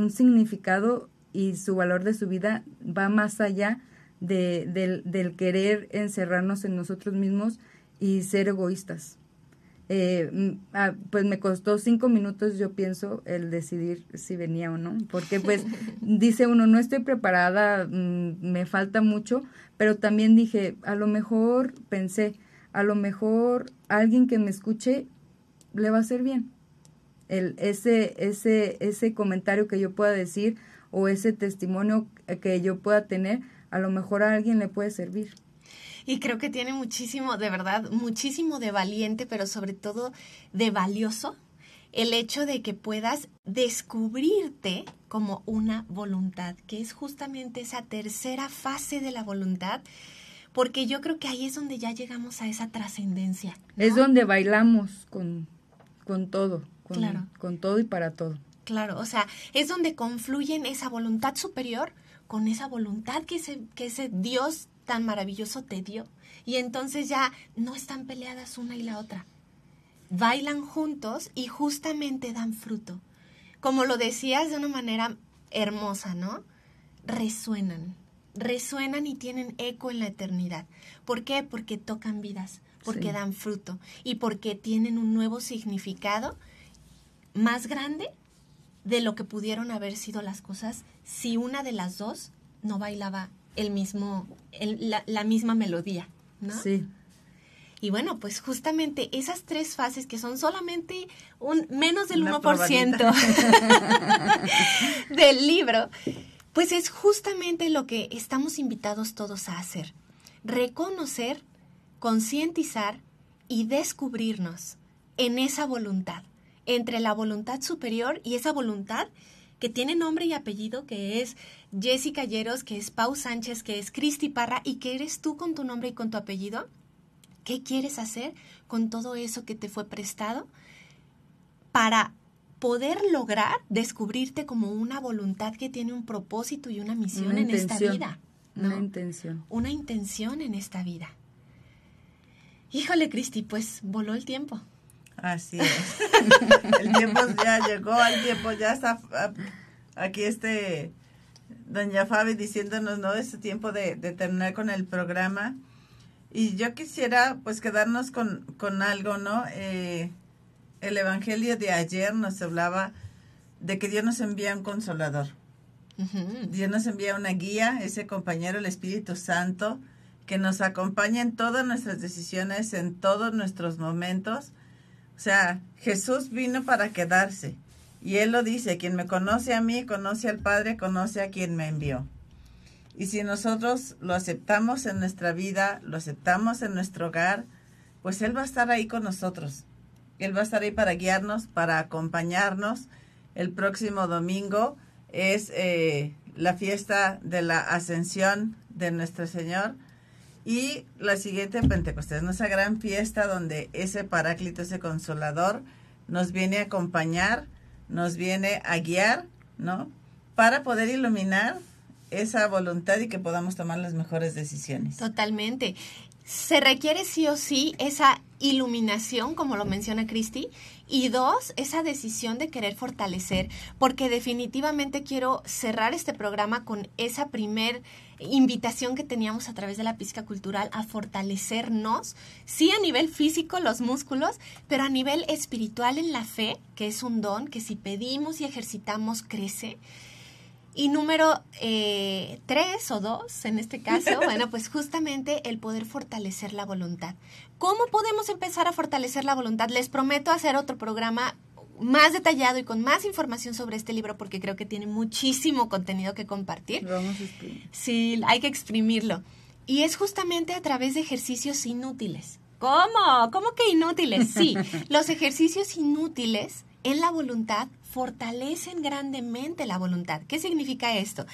significado, y su valor de su vida va más allá del querer encerrarnos en nosotros mismos y ser egoístas. Pues me costó 5 minutos, yo pienso, el decidir si venía o no, porque pues dice uno, no estoy preparada, me falta mucho, pero también dije, a lo mejor alguien que me escuche le va a hacer bien. Ese comentario que yo pueda decir o ese testimonio que yo pueda tener, a lo mejor a alguien le puede servir. Y creo que tiene muchísimo, de verdad, muchísimo de valiente, pero sobre todo de valioso, el hecho de que puedas descubrirte como una voluntad, que es justamente esa tercera fase de la voluntad, porque yo creo que ahí es donde ya llegamos a esa trascendencia, ¿no? Es donde bailamos con todo, claro, con todo y para todo. Claro, o sea, es donde confluyen esa voluntad superior con esa voluntad que ese Dios tan maravilloso te dio. Y entonces ya no están peleadas una y la otra. Bailan juntos y justamente dan fruto. Como lo decías de una manera hermosa, ¿no? Resuenan y tienen eco en la eternidad. ¿Por qué? Porque tocan vidas, porque dan fruto y porque tienen un nuevo significado más grande de lo que pudieron haber sido las cosas si una de las dos no bailaba la misma melodía, ¿no? Sí. Y bueno, pues justamente esas 3 fases que son solamente menos del 1% del libro, pues es justamente lo que estamos invitados todos a hacer. Reconocer, concientizar y descubrirnos en esa voluntad, entre la voluntad superior y esa voluntad que tiene nombre y apellido, que es Jessica Lleros, que es Pau Sánchez, que es Cristi Parra, y que eres tú con tu nombre y con tu apellido. ¿Qué quieres hacer con todo eso que te fue prestado para poder lograr descubrirte como una voluntad que tiene un propósito y una misión en esta vida? ¿No? Una intención en esta vida. Híjole, Cristi, pues voló el tiempo. Así es. El tiempo ya llegó, el tiempo ya está aquí doña Fabi diciéndonos, ¿no? Es tiempo de terminar con el programa. Y yo quisiera pues quedarnos con algo, ¿no? El evangelio de ayer nos hablaba de que Dios nos envía un consolador. Uh-huh. Dios nos envía una guía, ese compañero, el Espíritu Santo, que nos acompaña en todas nuestras decisiones, en todos nuestros momentos. O sea, Jesús vino para quedarse. Y Él lo dice, quien me conoce a mí, conoce al Padre, conoce a quien me envió. Y si nosotros lo aceptamos en nuestra vida, lo aceptamos en nuestro hogar, pues Él va a estar ahí con nosotros. Él va a estar ahí para guiarnos, para acompañarnos. El próximo domingo es la fiesta de la Ascensión de nuestro Señor. Y la siguiente Pentecostés, nuestra gran fiesta donde ese Paráclito, ese Consolador, nos viene a acompañar, nos viene a guiar, ¿no? Para poder iluminar esa voluntad y que podamos tomar las mejores decisiones. Totalmente. Se requiere sí o sí esa iluminación, como lo menciona Cristi, y 2, esa decisión de querer fortalecer, porque definitivamente quiero cerrar este programa con esa primer invitación que teníamos a través de la pizca cultural a fortalecernos, sí a nivel físico, los músculos, pero a nivel espiritual en la fe, que es un don que si pedimos y ejercitamos crece. Y número 3 o 2, en este caso, bueno, pues justamente el poder fortalecer la voluntad. ¿Cómo podemos empezar a fortalecer la voluntad? Les prometo hacer otro programa más detallado y con más información sobre este libro porque creo que tiene muchísimo contenido que compartir. Lo vamos a exprimir. Sí, hay que exprimirlo. Y es justamente a través de ejercicios inútiles. ¿Cómo? ¿Cómo que inútiles? Sí, los ejercicios inútiles en la voluntad fortalecen grandemente la voluntad. ¿Qué significa esto?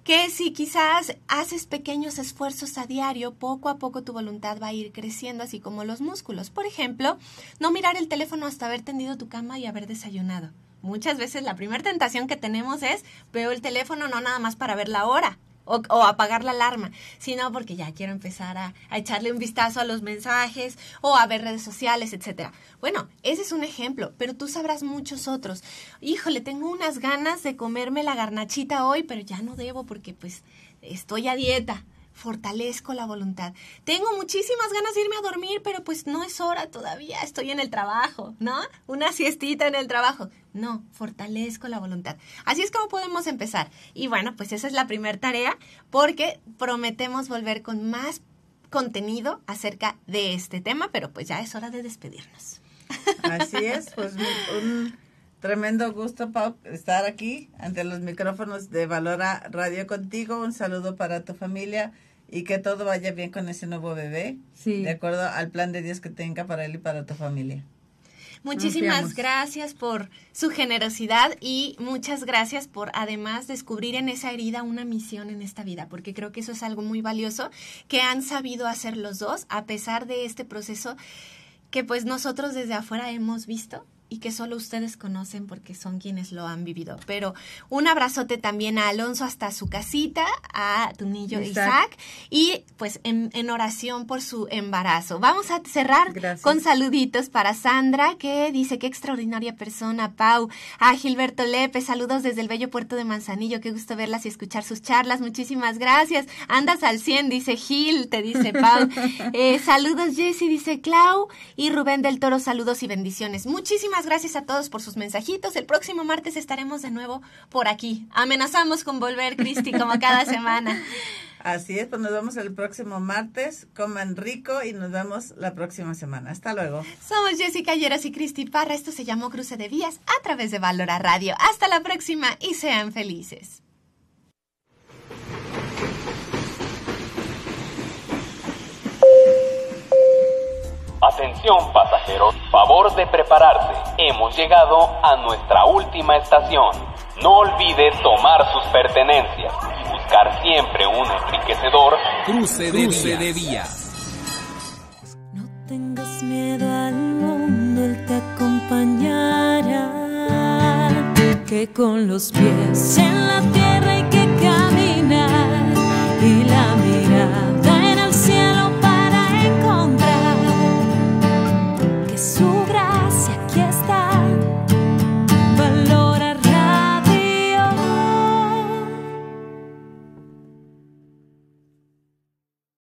Que si quizás haces pequeños esfuerzos a diario, poco a poco tu voluntad va a ir creciendo, así como los músculos. Por ejemplo, no mirar el teléfono hasta haber tendido tu cama y haber desayunado. Muchas veces la primera tentación que tenemos es, veo el teléfono no nada más para ver la hora, o apagar la alarma, sino porque ya quiero empezar a echarle un vistazo a los mensajes o a ver redes sociales, etcétera. Bueno, ese es un ejemplo, pero tú sabrás muchos otros. Híjole, tengo unas ganas de comerme la garnachita hoy, pero ya no debo porque pues estoy a dieta. Fortalezco la voluntad. Tengo muchísimas ganas de irme a dormir, pero pues no es hora todavía, estoy en el trabajo, ¿no? Una siestita en el trabajo. No, fortalezco la voluntad. Así es como podemos empezar. Y bueno, pues esa es la primera tarea, porque prometemos volver con más contenido acerca de este tema, pero pues ya es hora de despedirnos. Así es, pues un tremendo gusto, Pau, estar aquí ante los micrófonos de Valora Radio contigo. Un saludo para tu familia y que todo vaya bien con ese nuevo bebé, sí, de acuerdo al plan de Dios que tenga para él y para tu familia. Muchísimas gracias por su generosidad y muchas gracias por además descubrir en esa herida una misión en esta vida, porque creo que eso es algo muy valioso que han sabido hacer los dos a pesar de este proceso que pues nosotros desde afuera hemos visto y que solo ustedes conocen porque son quienes lo han vivido. Pero un abrazote también a Alonso hasta su casita, a tu niño Isaac, y pues en oración por su embarazo. Vamos a cerrar con saluditos para Sandra, que dice qué extraordinaria persona, Pau. A Gilberto Lepe, saludos desde el bello puerto de Manzanillo, qué gusto verlas y escuchar sus charlas, muchísimas gracias. Andas al 100, dice Gil, te dice Pau. Saludos Jessy, dice Clau, y Rubén del Toro, saludos y bendiciones. Muchísimas gracias a todos por sus mensajitos. El próximo martes estaremos de nuevo por aquí. Amenazamos con volver, Cristi, como cada semana. Así es, pues nos vemos el próximo martes. Coman rico y nos vemos la próxima semana. Hasta luego. Somos Jessica Lleras y Cristi Parra. Esto se llamó Cruce de Vías a través de Valora Radio. Hasta la próxima y sean felices. Atención pasajeros, favor de prepararse. Hemos llegado a nuestra última estación. No olvide tomar sus pertenencias y buscar siempre un enriquecedor Cruce de vías. No tengas miedo al mundo, él te acompañará. Que con los pies en la tierra